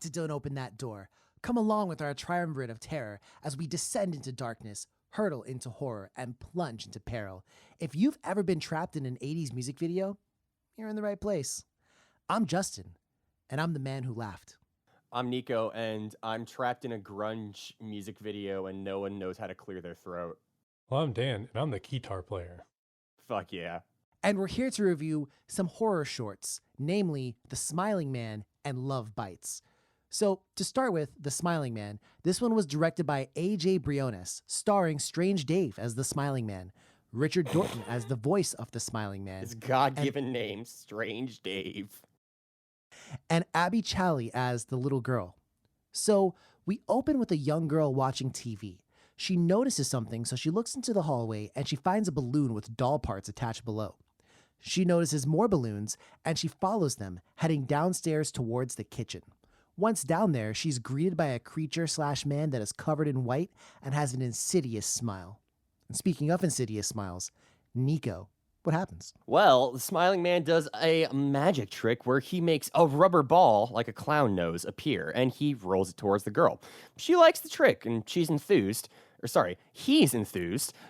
don't open that door. Come along with our triumvirate of terror as we descend into darkness, hurtle into horror, and plunge into peril. If you've ever been trapped in an 80s music video, you're in the right place. I'm Justin, and I'm the man who laughed. I'm Nico, and I'm trapped in a grunge music video, and no one knows how to clear their throat. Well, I'm Dan, and I'm the guitar player. Fuck yeah. And we're here to review some horror shorts, namely The Smiling Man and Love Bites. So, to start with, The Smiling Man, this one was directed by A.J. Briones, starring Strange Dave as the Smiling Man, Richard Dorton as the voice of the Smiling Man. His God-given name, Strange Dave. And Abby Challey as the little girl. So, we open with a young girl watching TV. She notices something, so she looks into the hallway and she finds a balloon with doll parts attached below. She notices more balloons and she follows them, heading downstairs towards the kitchen. Once down there, she's greeted by a creature/man that is covered in white and has an insidious smile. And speaking of insidious smiles, Nico, what happens? Well, the Smiling Man does a magic trick where he makes a rubber ball, like a clown nose, appear, and he rolls it towards the girl. She likes the trick, and he's enthused,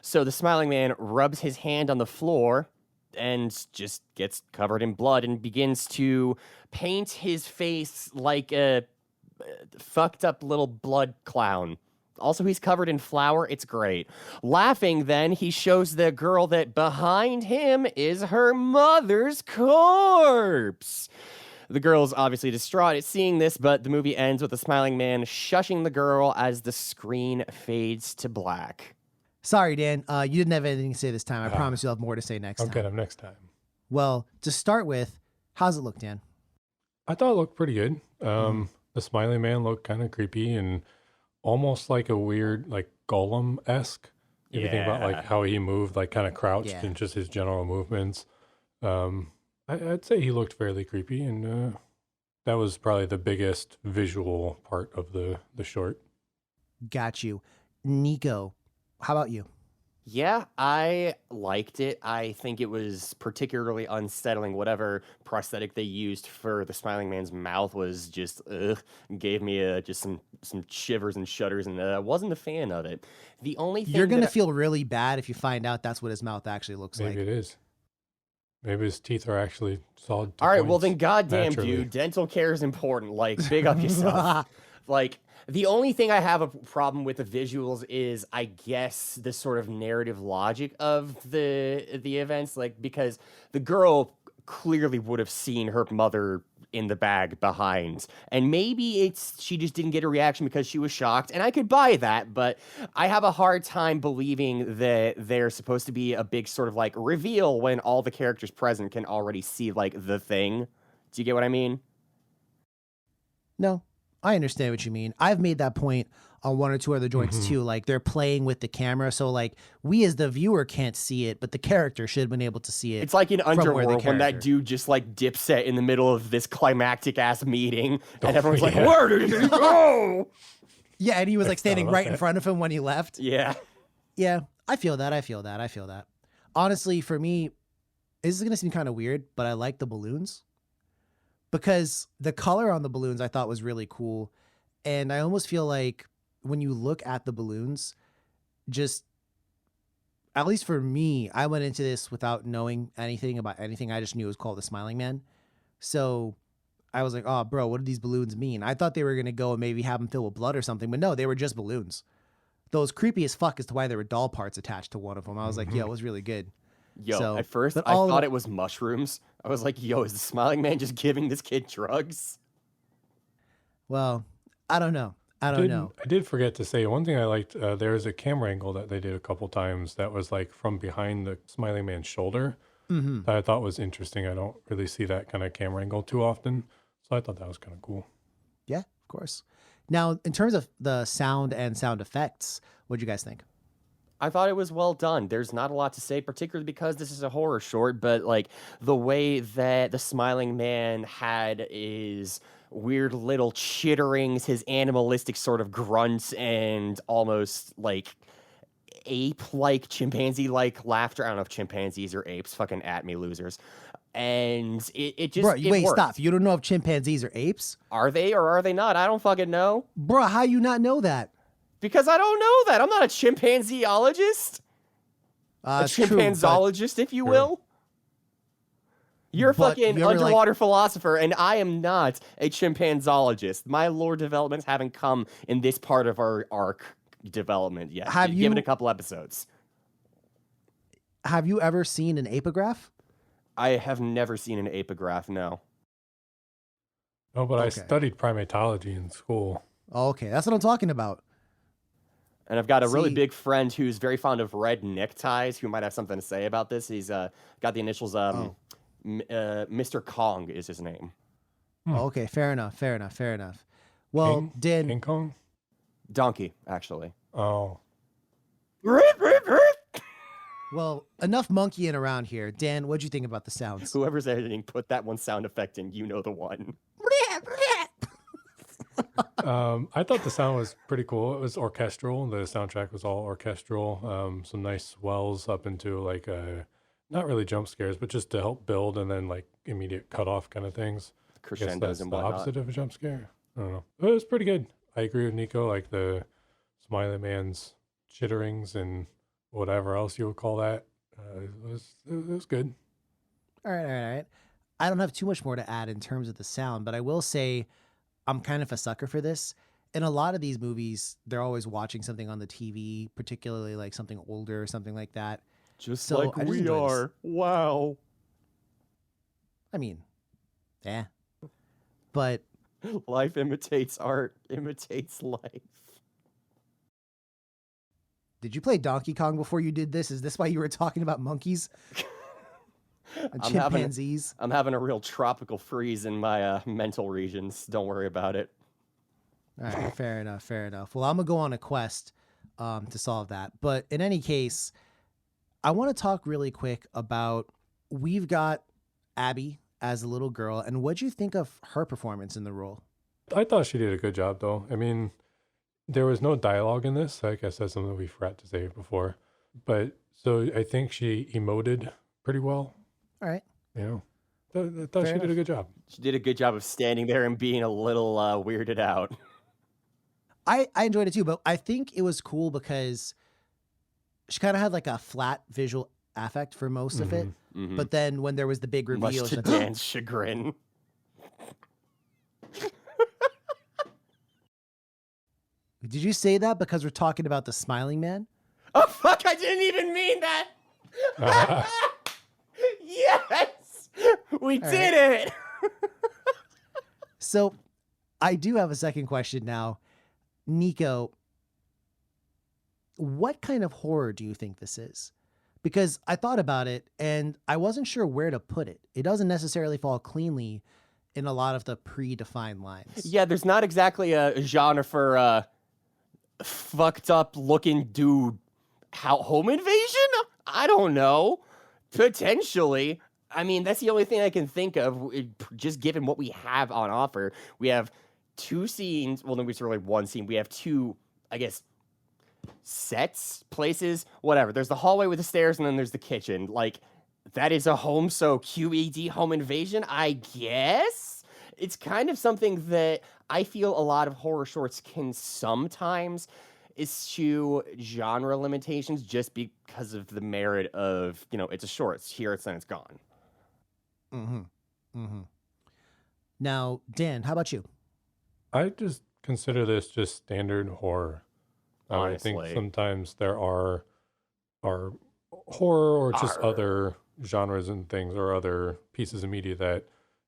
so the Smiling Man rubs his hand on the floor and just gets covered in blood and begins to paint his face like a fucked up little blood clown. Also, he's covered in flour. It's great. Laughing, then, he shows the girl that behind him is her mother's corpse. The girl's obviously distraught at seeing this, but the movie ends with the Smiling Man shushing the girl as the screen fades to black. Sorry, Dan, you didn't have anything to say this time. I promise you'll have more to say next time. I'll get him next time. Well, to start with, how's it look, Dan? I thought it looked pretty good. The Smiling Man looked kind of creepy and almost like a weird, like Golem-esque. If you think about like how he moved, like kind of crouched and just his general movements. I'd say he looked fairly creepy, and that was probably the biggest visual part of the short. Got you. Nico, how about you? Yeah, I liked it. I think it was particularly unsettling. Whatever prosthetic they used for the Smiling Man's mouth was just, gave me just some shivers and shudders, and I wasn't a fan of it. The only thing you're going to feel really bad if you find out that's what his mouth actually looks like. Maybe it is. Maybe his teeth are actually solid. All right, well then, goddamn, dude, dental care is important. Like, big up yourself. Like, the only thing I have a problem with the visuals is, I guess, the sort of narrative logic of the events. Like, because the girl clearly would have seen her mother in the bag behind, and maybe she just didn't get a reaction because she was shocked, and I could buy that, but I have a hard time believing that there's supposed to be a big sort of like reveal when all the characters present can already see like the thing. Do you get what I mean? No, I understand what you mean. I've made that point on one or two other joints too. Like, they're playing with the camera, so like we as the viewer can't see it, but the character should have been able to see it. It's like in Underworld when that dude just like dipset in the middle of this climactic ass meeting, and everyone's like, "Where did he go?" Yeah, and he was like standing right in front of him when he left. Yeah, I feel that. Honestly, for me, this is gonna seem kind of weird, but I like the balloons because the color on the balloons I thought was really cool, and I almost feel like when you look at the balloons, just at least for me, I went into this without knowing anything about anything. I just knew it was called the Smiling Man. So I was like, oh, bro, what do these balloons mean? I thought they were going to go and maybe have them filled with blood or something, but no, they were just balloons. Those creepy as fuck as to why there were doll parts attached to one of them. I was like, yo, it was really good. At first I thought it was mushrooms. I was like, yo, is the Smiling Man just giving this kid drugs? Well, I don't know. I did forget to say one thing I liked. There was a camera angle that they did a couple times that was like from behind the Smiling Man's shoulder that I thought was interesting. I don't really see that kind of camera angle too often, so I thought that was kind of cool. Yeah, of course. Now, in terms of the sound and sound effects, what do you guys think? I thought it was well done. There's not a lot to say, particularly because this is a horror short, but like the way that the Smiling Man had his weird little chitterings, his animalistic sort of grunts, and almost like ape-like, chimpanzee-like laughter. I don't know if chimpanzees or apes, fucking at me, losers. and it just Bro, it wait, worked. stop. You don't know if chimpanzees are apes? Are they or are they not? I don't fucking know. Bro, how you not know that? Because I don't know that. I'm not a chimpanzeeologist. A It's true, chimpanzeologist, if you will. You're a But fucking you ever, underwater philosopher, and I am not a chimpanzeologist. My lore developments haven't come in this part of our arc development yet. Give it a couple episodes. Have you ever seen an apograph? I have never seen an apograph, no. No, but I Okay. studied primatology in school. Okay, that's what I'm talking about. And I've got a really See- big friend who's very fond of red neckties who might have something to say about this. He's got the initials Mr. Kong is his name. Okay, fair enough. Well, Dan, King Kong? Donkey, actually. Oh. well, enough monkeying around here. Dan, what'd you think about the sounds? Whoever's editing, put that one sound effect in. You know the one. I thought the sound was pretty cool. It was orchestral. The soundtrack was all orchestral. Some nice swells up into like not really jump scares, but just to help build and then like immediate cutoff kind of things. I guess Crescendos that's and the whatnot. opposite of a jump scare. I don't know. But it was pretty good. I agree with Nico. Like the Smiley Man's chitterings and whatever else you would call that. It was good. All right. I don't have too much more to add in terms of the sound, but I will say I'm kind of a sucker for this. In a lot of these movies, they're always watching something on the TV, particularly like something older or something like that. Just So, like I just we enjoy this. are. Wow. I mean, yeah. But Life imitates art, imitates life. did you play Donkey Kong before you did this? Is this why you were talking about monkeys and chimpanzees? I'm having a real tropical freeze in my mental regions. Don't worry about it. All right, fair enough. Well, I'm gonna go on a quest to solve that. But in any case, I want to talk really quick about we've got Abby as a little girl, and what'd you think of her performance in the role? I thought she did a good job, though. I mean, there was no dialogue in this. I guess that's something we forgot to say before. But so I think she emoted pretty well. All right. You know, I thought Fair she did a enough. good job. She did a good job of standing there and being a little weirded out. I enjoyed it too, but I think it was cool because she kind of had like a flat visual affect for most of it. Mhm. But then when there was the big reveal, Much she's to like, Dan's chagrin. did you say that because we're talking about the smiling man? Oh fuck! I didn't even mean that. Yes, we did it. So I do have a second question now. Nico, what kind of horror do you think this is? Because I thought about it and I wasn't sure where to put it. It doesn't necessarily fall cleanly in a lot of the predefined lines. Yeah, there's not exactly a genre for fucked up looking dude. How home invasion? I don't know. Potentially. I mean, that's the only thing I can think of. Just given what we have on offer, we have two scenes. Well, no, it's really one scene. We have two, I guess, sets, places, whatever. There's the hallway with the stairs, and then there's the kitchen. Like, that is a home, so QED home invasion, I guess? It's kind of something that I feel a lot of horror shorts can sometimes eschew genre limitations just because of the merit of, it's a short. It's here, it's then it's gone. Now, Dan, how about you? I just consider this just standard horror. I think Honestly. sometimes there are horror or just other genres and things or other pieces of media that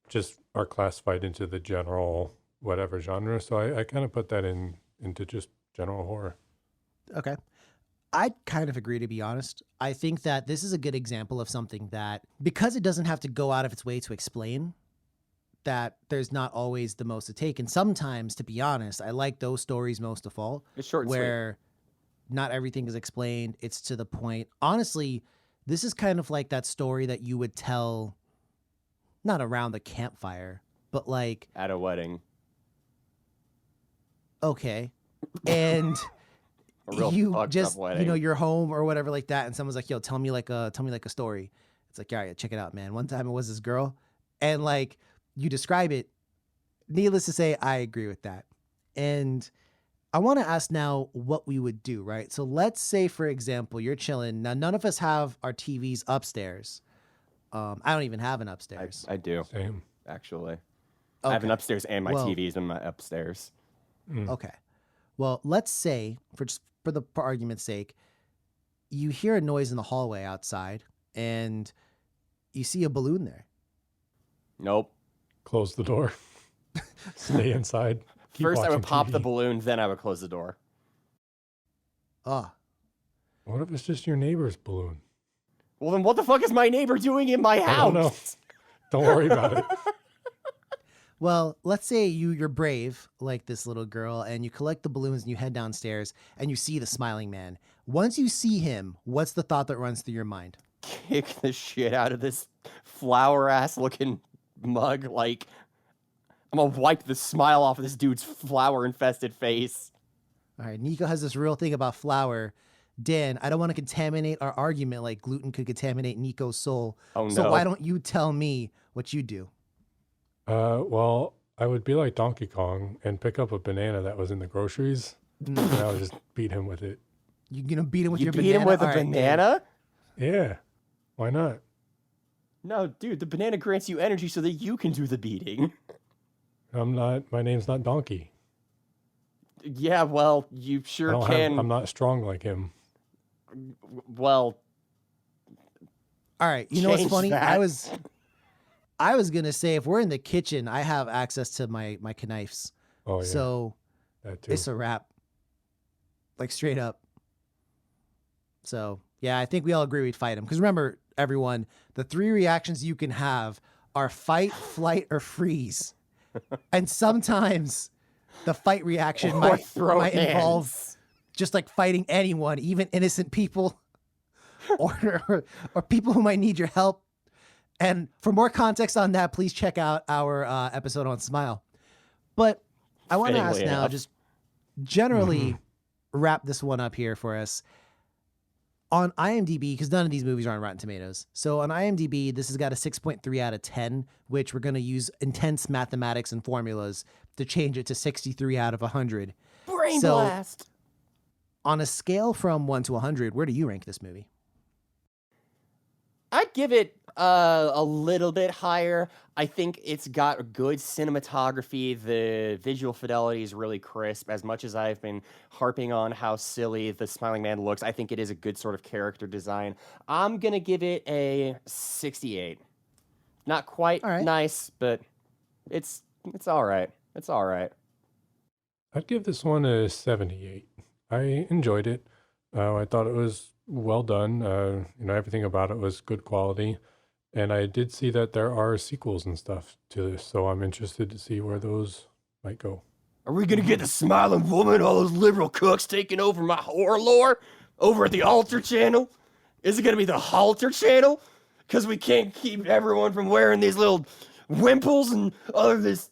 just are classified into the general whatever genre. So I kind of put that into just general horror. Okay. I kind of agree, to be honest. I think that this is a good example of something that, because it doesn't have to go out of its way to explain, that there's not always the most to take. And sometimes, to be honest, I like those stories most of all, It's short and where not everything is explained. It's to the point. Honestly, this is kind of like that story that you would tell, not around the campfire, but like, sweet. At a wedding. okay. And A real you fucked just, up wedding. you're home or whatever like that. And someone's like, yo, tell me like a story. It's like, all right, check it out, man. One time it was this girl, and like you describe it, needless to say, I agree with that. And I want to ask now what we would do, right? So let's say, for example, you're chilling. Now, none of us have our TVs upstairs. I don't even have an upstairs. I do. Same. Actually. Okay. I have an upstairs and my Well, TV's in my upstairs. Okay. Well, let's say, for the argument's sake, you hear a noise in the hallway outside, and you see a balloon there. Nope. Close the door. Stay inside. Keep First, I would watching pop TV. the balloon, then I would close the door. Oh, What if it's just your neighbor's balloon? Well, then what the fuck is my neighbor doing in my house? I don't know. Don't worry about it. well, let's say you're brave like this little girl, and you collect the balloons and you head downstairs and you see the smiling man. Once you see him, what's the thought that runs through your mind? Kick the shit out of this flower-ass looking mug. Like, I'm gonna wipe the smile off of this dude's flower-infested face. All right, Nico has this real thing about flour. Dan, I don't want to contaminate our argument like gluten could contaminate Nico's soul. Oh, no. So why don't you tell me what you do? Well, I would be like Donkey Kong and pick up a banana that was in the groceries, and I would just beat him with it. You gonna beat him with You your beat banana? him with a All right, Dan. banana? Yeah. Why not? No, dude, the banana grants you energy so that you can do the beating. I'm not. My name's not Donkey. Yeah, well, you sure can. I'm not strong like him. Well, All right, you know what's change funny? that. I was gonna say if we're in the kitchen, I have access to my knives, Oh yeah. so that too. it's a wrap, like straight up. So yeah, I think we all agree we'd fight him. Because remember, everyone, the 3 reactions you can have are fight, flight, or freeze, and sometimes the fight reaction Or might throw involve hands. just like fighting anyone, even innocent people, or people who might need your help. And for more context on that, please check out our episode on Smile. But I want to ask Fittingly now, enough. just generally wrap this one up here for us. On IMDb, because none of these movies are on Rotten Tomatoes. So on IMDb, this has got a 6.3 out of 10, which we're going to use intense mathematics and formulas to change it to 63 out of 100. Brain So- blast. On a scale from 1 to 100, where do you rank this movie? I'd give it a little bit higher. I think it's got good cinematography. The visual fidelity is really crisp. As much as I've been harping on how silly the Smiling Man looks, I think it is a good sort of character design. I'm going to give it a 68. Not quite All right. nice, but it's all right. It's all right. I'd give this one a 78. I enjoyed it. I thought it was well done. Everything about it was good quality. And I did see that there are sequels and stuff to this, so I'm interested to see where those might go. Are we gonna get the Smiling Woman, all those liberal cooks taking over my horror lore over at the Halter channel? Is it gonna be the Halter channel? Because we can't keep everyone from wearing these little wimples and other this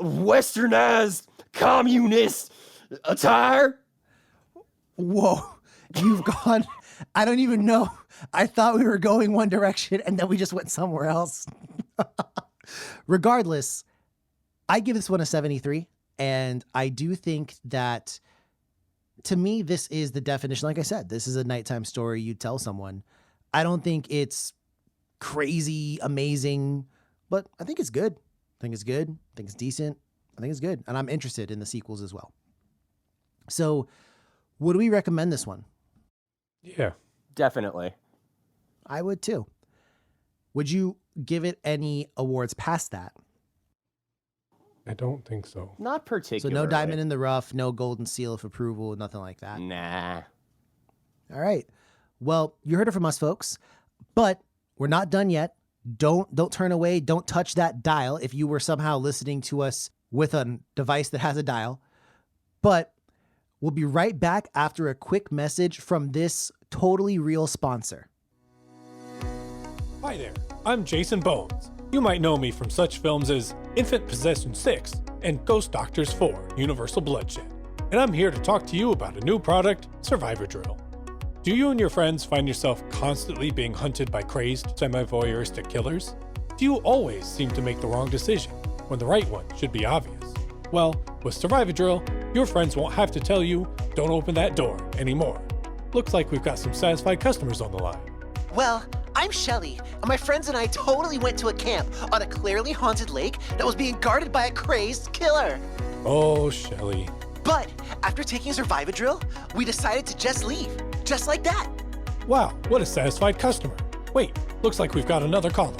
westernized communist attire? Whoa, you've gone. I don't even know. I thought we were going one direction and then we just went somewhere else. Regardless, I give this one a 73. And I do think that, to me, this is the definition. Like I said, this is a nighttime story you tell someone. I don't think it's crazy, amazing, but I think it's good. I think it's good. I think it's decent. I think it's good. And I'm interested in the sequels as well. So, would we recommend this one? Yeah. Definitely. I would too. Would you give it any awards past that? I don't think so. Not So particularly. no diamond in the rough, no golden seal of approval, nothing like that. Nah. All right. Well, you heard it from us, folks, but we're not done yet. Don't turn away. Don't touch that dial if you were somehow listening to us with a device that has a dial. But we'll be right back after a quick message from this totally real sponsor. Hi there, I'm Jason Bones. You might know me from such films as Infant Possession 6 and Ghost Doctors 4, Universal Bloodshed. And I'm here to talk to you about a new product, Survivor Drill. Do you and your friends find yourself constantly being hunted by crazed, semi-voyeuristic killers? Do you always seem to make the wrong decision when the right one should be obvious? Well, with Survivor-Drill, your friends won't have to tell you, don't open that door anymore. Looks like we've got some satisfied customers on the line. Well, I'm Shelly, and my friends and I totally went to a camp on a clearly haunted lake that was being guarded by a crazed killer. Oh, Shelly. But after taking Survivor-Drill, we decided to just leave, just like that. Wow, what a satisfied customer. Wait, looks like we've got another caller.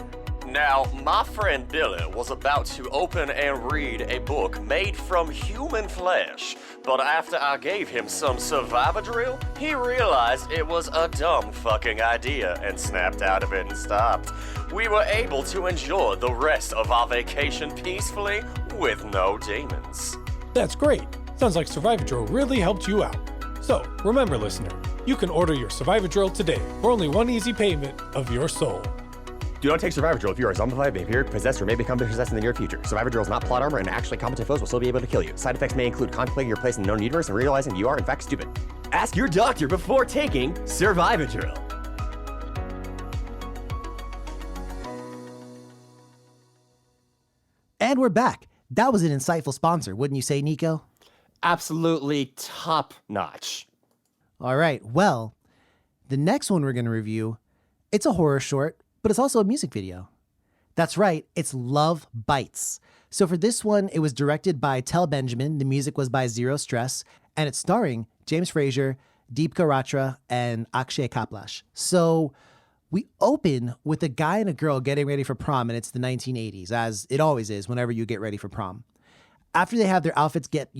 Now, my friend Billy was about to open and read a book made from human flesh, but after I gave him some Survivor-Drill, he realized it was a dumb fucking idea and snapped out of it and stopped. We were able to enjoy the rest of our vacation peacefully with no demons. That's great. Sounds like Survivor-Drill really helped you out. So, remember, listener, you can order your Survivor-Drill today for only one easy payment of your soul. Do not take Survivor-Drill if you are zombified, may appear possessed, or may become possessed in the near future. Survivor-Drill is not plot armor, and actually competent foes will still be able to kill you. Side effects may include contemplating your place in the known universe and realizing you are, in fact, stupid. Ask your doctor before taking Survivor-Drill. And we're back. That was an insightful sponsor, wouldn't you say, Nico? Absolutely top notch. All right, well, the next one we're going to review, it's a horror short, but it's also a music video. That's right, it's Love Bites. So for this one, it was directed by Tel Benjamin, the music was by Zero Stress, and it's starring James Frazier, Deepika Ratra, and Akshay Kaplash. So we open with a guy and a girl getting ready for prom, and it's the 1980s, as it always is whenever you get ready for prom. After they have their outfits get,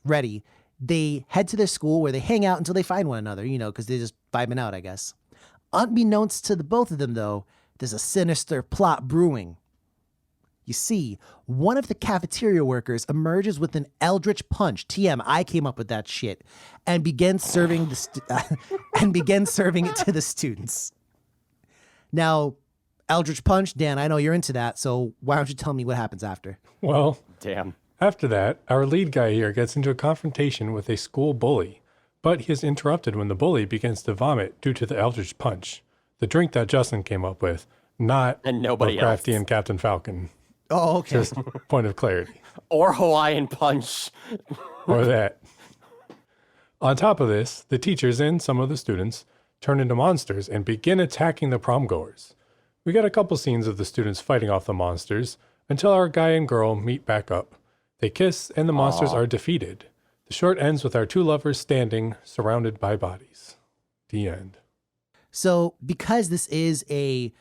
ready, they head to their school where they hang out until they find one another, because they're just vibing out, I guess. Unbeknownst to the both of them, though, there's a sinister plot brewing. You see, one of the cafeteria workers emerges with an eldritch punch. TM, I came up with that shit, and begins serving it to the students. Now, eldritch punch, Dan, I know you're into that, so why don't you tell me what happens after? Well, Damn. after that, our lead guy here gets into a confrontation with a school bully, but he is interrupted when the bully begins to vomit due to the eldritch punch, the drink that Justin came up with, not And nobody Lovecraftian else. Captain Falcon. Oh, okay. Just point of clarity. Or Hawaiian Punch. Or that. On top of this, the teachers and some of the students turn into monsters and begin attacking the prom goers. We got a couple scenes of the students fighting off the monsters until our guy and girl meet back up. They kiss and the monsters are defeated. The short ends with our two lovers standing, surrounded by bodies. The end. So because this is a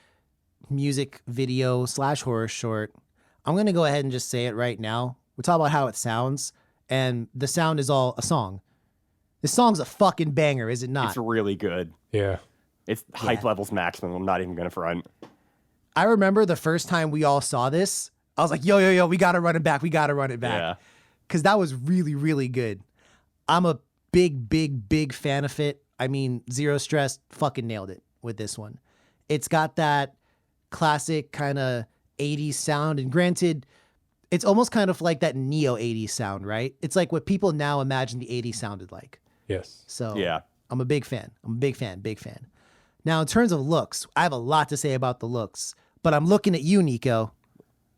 music video / horror short, I'm going to go ahead and just say it right now. We're talking about how it sounds, and the sound is all a song. This song's a fucking banger, is it not? It's really good. Yeah. It's hype levels maximum. I'm not even going to front. I remember the first time we all saw this, I was like, yo, we got to run it back. We got to run it back. Yeah. Because that was really, really good. I'm a big fan of it. I mean, Zero Stress fucking nailed it with this one. It's got that classic kind of 80s sound. And granted, it's almost kind of like that neo 80s sound, right? It's like what people now imagine the 80s sounded like. Yes. So Yeah. I'm a big fan. Big fan. Now, in terms of looks, I have a lot to say about the looks, but I'm looking at you, Nico.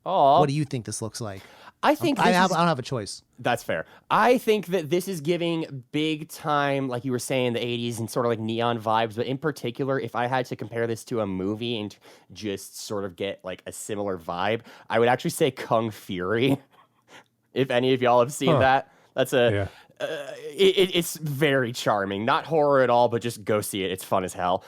Oh, What do you think this looks like? I think I this is- don't have a choice. That's fair. I think that this is giving big time, like you were saying, the 80s and sort of like neon vibes. But in particular, if I had to compare this to a movie and just sort of get like a similar vibe, I would actually say Kung Fury. If any of y'all have seen that, that's Yeah. it's very charming. Not horror at all, but just go see it. It's fun as hell.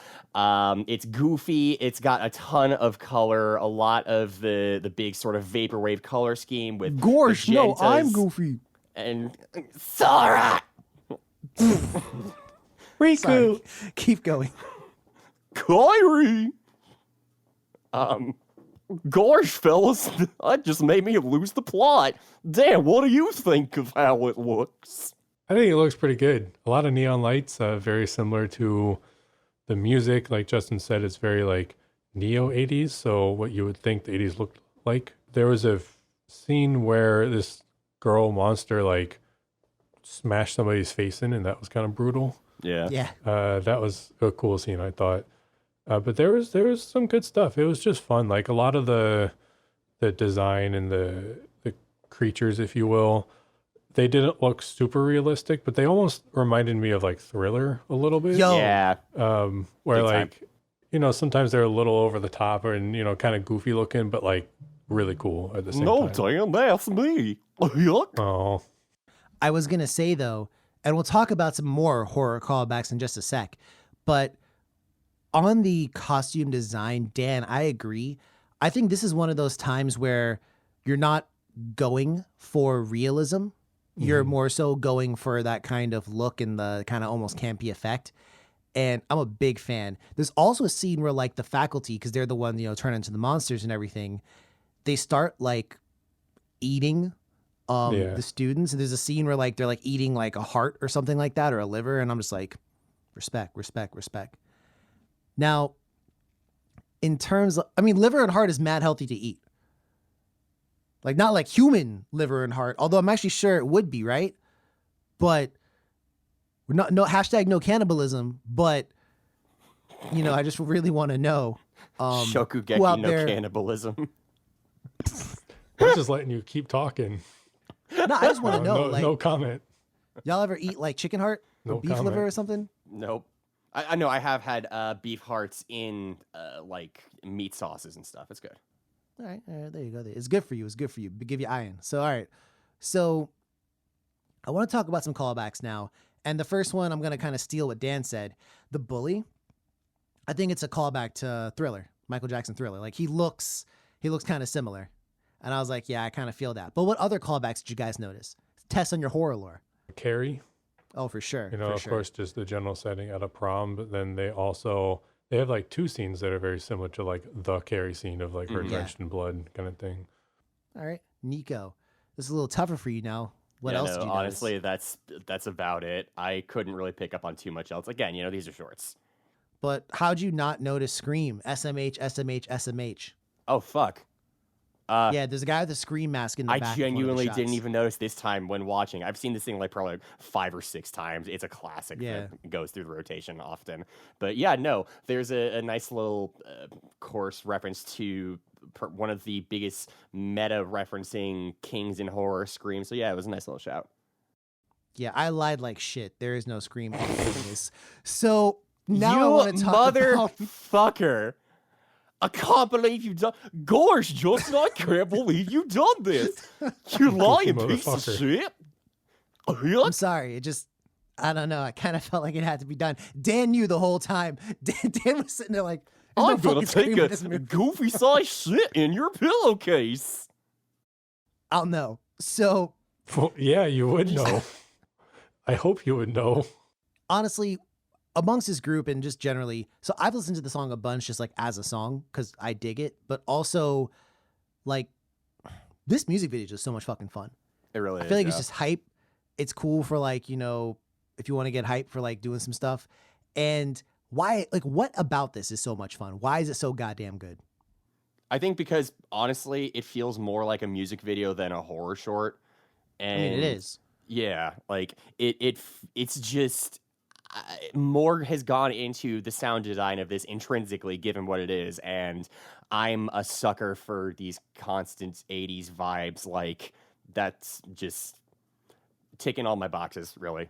It's goofy. It's got a ton of color, a lot of the big sort of vaporwave color scheme with Gorsh, no, I'm magentas goofy. and Sora. Sorry. Keep going. Kyrie. Gosh, fellas, that just made me lose the plot. Dan, what do you think of how it looks? I think it looks pretty good. A lot of neon lights, very similar to the music. Like Justin said, it's very like neo 80s. So what you would think the 80s looked like. There was a scene where this girl monster like smashed somebody's face in, and that was kind of brutal. Yeah. Yeah. That was a cool scene, I thought. But there was some good stuff. It was just fun. Like a lot of the design and the creatures, if you will, they didn't look super realistic, but they almost reminded me of like Thriller a little bit. Yo. Yeah. Where Big time. like, sometimes they're a little over the top and, kind of goofy looking, but like really cool at the same time. damn, that's me. Yuck. Oh, I was going to say, though, and we'll talk about some more horror callbacks in just a sec, but on the costume design, Dan, I agree. I think this is one of those times where you're not going for realism. You're more so going for that kind of look and the kind of almost campy effect. And I'm a big fan. There's also a scene where like the faculty, because they're the one, turn into the monsters and everything, they start like eating the students. And there's a scene where like they're like eating like a heart or something like that, or a liver. And I'm just like, respect. Now, in terms of, liver and heart is mad healthy to eat. Like, not like human liver and heart, although I'm actually sure it would be, right? But we're not, no hashtag no cannibalism, but I just really want to know. Shokugeki no cannibalism. I'm just letting you keep talking. No, I just want to know. No comment. Y'all ever eat like chicken heart or beef liver or something? Nope. I know I have had beef hearts in like meat sauces and stuff. It's good. All right, there you go. It's good for you. Give you iron. So, all right. So, I want to talk about some callbacks now. And the first one, I'm going to kind of steal what Dan said. The bully, I think it's a callback to Thriller, Michael Jackson Thriller. Like, he looks kind of similar. And I was like, yeah, I kind of feel that. But what other callbacks did you guys notice? Test on your horror lore. Carrie. Oh, for sure. Course, just the general setting at a prom. But then they have like two scenes that are very similar to like the Carrie scene of like her drenched in blood kind of thing. All right, Nico, this is a little tougher for you now. What else did you notice? Honestly, that's about it. I couldn't really pick up on too much else. Again, these are shorts. But how'd you not notice Scream? SMH, SMH, SMH. Oh, fuck. Yeah, there's a guy with a Scream mask in the back. I genuinely didn't even notice this time when watching. I've seen this thing like probably 5 or 6 times. It's a classic that goes through the rotation often. But yeah, no, there's a nice little course reference to one of the biggest meta referencing kings in horror, Scream. So yeah, it was a nice little shout. Yeah, I lied like shit. There is no Scream in this. So now I want to talk about... motherfucker. I can't believe you've done. Gosh, Justin, I can't believe you've done this. You lying piece of shit. I'm sorry. I don't know. I kind of felt like it had to be done. Dan knew the whole time. Dan was sitting there like, I'm gonna take a goofy size shit in your pillowcase. I'll know. So. Well, yeah, you would know. I hope you would know. Honestly, amongst this group and just generally, so I've listened to the song a bunch just like as a song because I dig it, but also like this music video is just so much fucking fun. It really is. I feel like it's just hype. It's cool for like, if you want to get hype for like doing some stuff. And why, like, what about this is so much fun? Why is it so goddamn good? I think because honestly, it feels more like a music video than a horror short. And it is. Yeah, like it's just. More has gone into the sound design of this intrinsically, given what it is, and I'm a sucker for these constant 80s vibes. Like, that's just ticking all my boxes, really.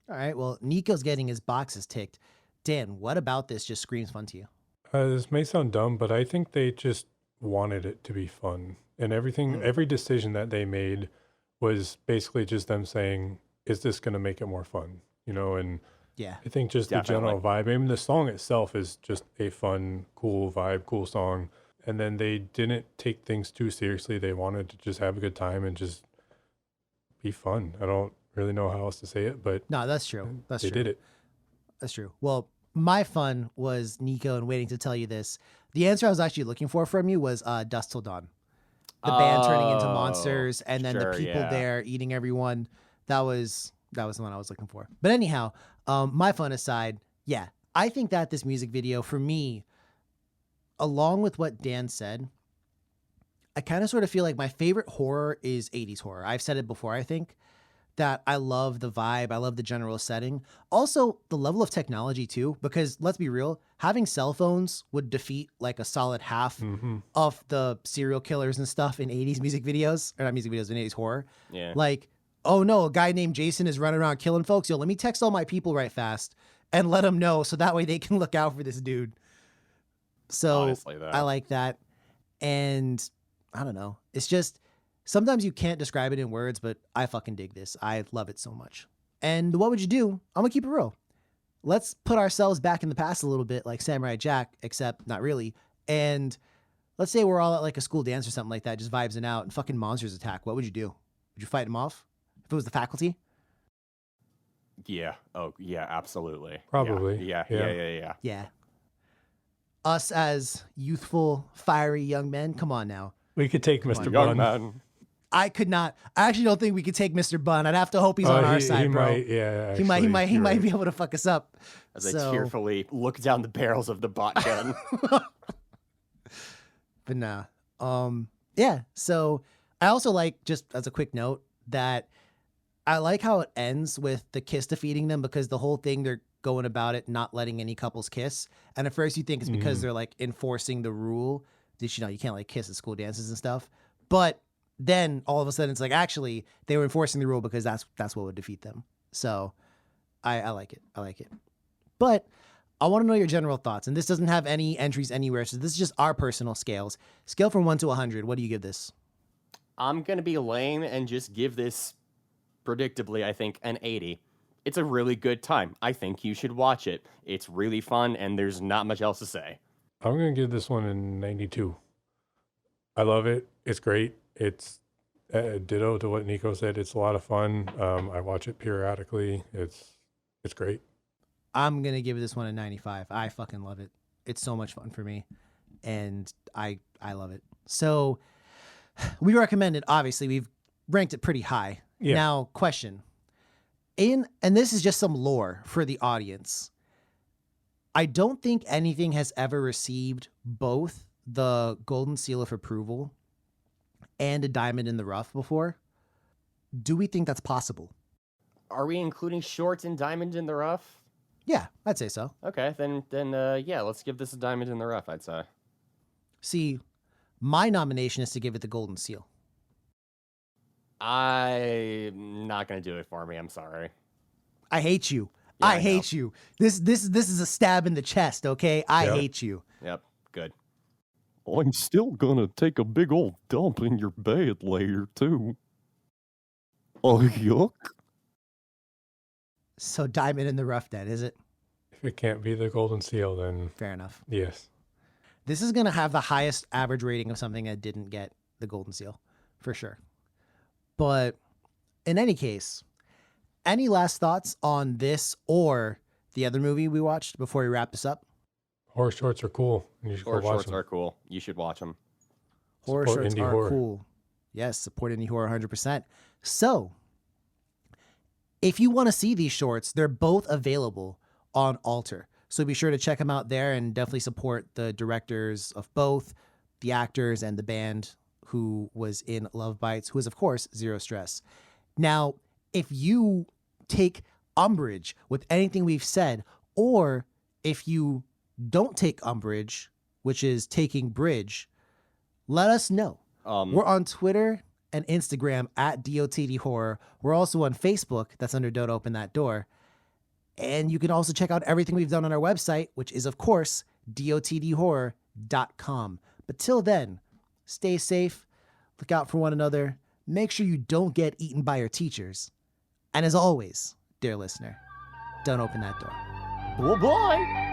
All right, well, Nico's getting his boxes ticked. Dan, what about this just screams fun to you? This may sound dumb, but I think they just wanted it to be fun. And every decision that they made was basically just them saying, is this going to make it more fun? And yeah, I think just definitely. The general vibe. I mean, the song itself is just a fun, cool vibe, cool song. And then they didn't take things too seriously. They wanted to just have a good time and just be fun. I don't really know how else to say it, but no, that's true. They did it. That's true. Well, my fun was, Nico, and waiting to tell you this. The answer I was actually looking for from you was Dusk Till Dawn. The band turning into monsters, and then the people there eating everyone. That was the one I was looking for. But anyhow, my fun aside, yeah, I think that this music video, for me, along with what Dan said, I kind of sort of feel like my favorite horror is 80s horror. I've said it before, I think. that I love the vibe. I love the general setting. Also, the level of technology too, because let's be real, having cell phones would defeat like a solid half of the serial killers and stuff in 80s music videos, or not music videos, in 80s horror. Yeah. Like, oh no, a guy named Jason is running around killing folks. Yo, let me text all my people right fast and let them know so that way they can look out for this dude. So Honestly, though. I like that. And I don't know. It's just, sometimes you can't describe it in words, but I fucking dig this. I love it so much. And what would you do? I'm gonna keep it real. Let's put ourselves back in the past a little bit, like Samurai Jack, except not really. And let's say we're all at like a school dance or something like that, just vibes out, and fucking monsters attack. What would you do? Would you fight them off? If it was the faculty? Yeah. Oh, yeah, absolutely. Probably. Yeah. Us as youthful, fiery young men, come on now. We could take Mr. Young Bun. man. I could not. I actually don't think we could take Mr. Bun. I'd have to hope he's on our side, he bro. Might, yeah, He might you're right. be able to fuck us up. As I tearfully look down the barrels of the bot gun. But nah. Yeah. So I also like, just as a quick note, that I like how it ends with the kiss defeating them, because the whole thing they're going about it not letting any couples kiss. And at first you think it's because they're like enforcing the rule that, you can't like kiss at school dances and stuff. But then all of a sudden it's like, actually they were enforcing the rule because that's what would defeat them. So I like it. I like it. But I want to know your general thoughts. And this doesn't have any entries anywhere. So this is just our personal scales. Scale from 1 to 100. What do you give this? I'm going to be lame and just give this, predictably, I think, an 80. It's a really good time. I think you should watch it. It's really fun, and there's not much else to say. I'm going to give this one a 92. I love it. It's great. It's ditto to what Nico said. It's a lot of fun. I watch it periodically. It's great. I'm going to give this one a 95. I fucking love it. It's so much fun for me, and I love it. So we recommend it. Obviously, we've ranked it pretty high. Yeah. Now, question. And this is just some lore for the audience. I don't think anything has ever received both the Golden Seal of Approval and a Diamond in the Rough before. Do we think that's possible? Are we including shorts and Diamond in the Rough? Yeah, I'd say so. Okay, then yeah, let's give this a Diamond in the Rough, I'd say. See, my nomination is to give it the Golden Seal. I'm not going to do it for me, I'm sorry. I hate you. Yeah, I I hate you. This is a stab in the chest, okay? I hate you. Yep, good. I'm still gonna take a big old dump in your bed later, too. Oh, yuck. So Diamond in the Rough then, is it? If it can't be the Golden Seal, then Fair enough. yes. This is going to have the highest average rating of something that didn't get the Golden Seal, for sure. But in any case, any last thoughts on this or the other movie we watched before we wrap this up? Horror shorts are cool. And you should Horror go watch shorts them. are cool. You should watch them. Horror Support shorts indie are horror. cool. Yes, support indie horror 100%. So, if you want to see these shorts, they're both available on Alter. So be sure to check them out there and definitely support the directors of both, the actors, and the band who was in Love Bites, who is, of course, Zero Stress. Now, if you take umbrage with anything we've said, or if you don't take umbrage, which is taking bridge, let us know. We're on Twitter and Instagram at DOTD Horror. We're also on Facebook. That's under Don't Open That Door. And you can also check out everything we've done on our website, which is, of course, dotdhorror.com. But till then, stay safe, look out for one another, make sure you don't get eaten by your teachers. And as always, dear listener, don't open that door. Bye-bye!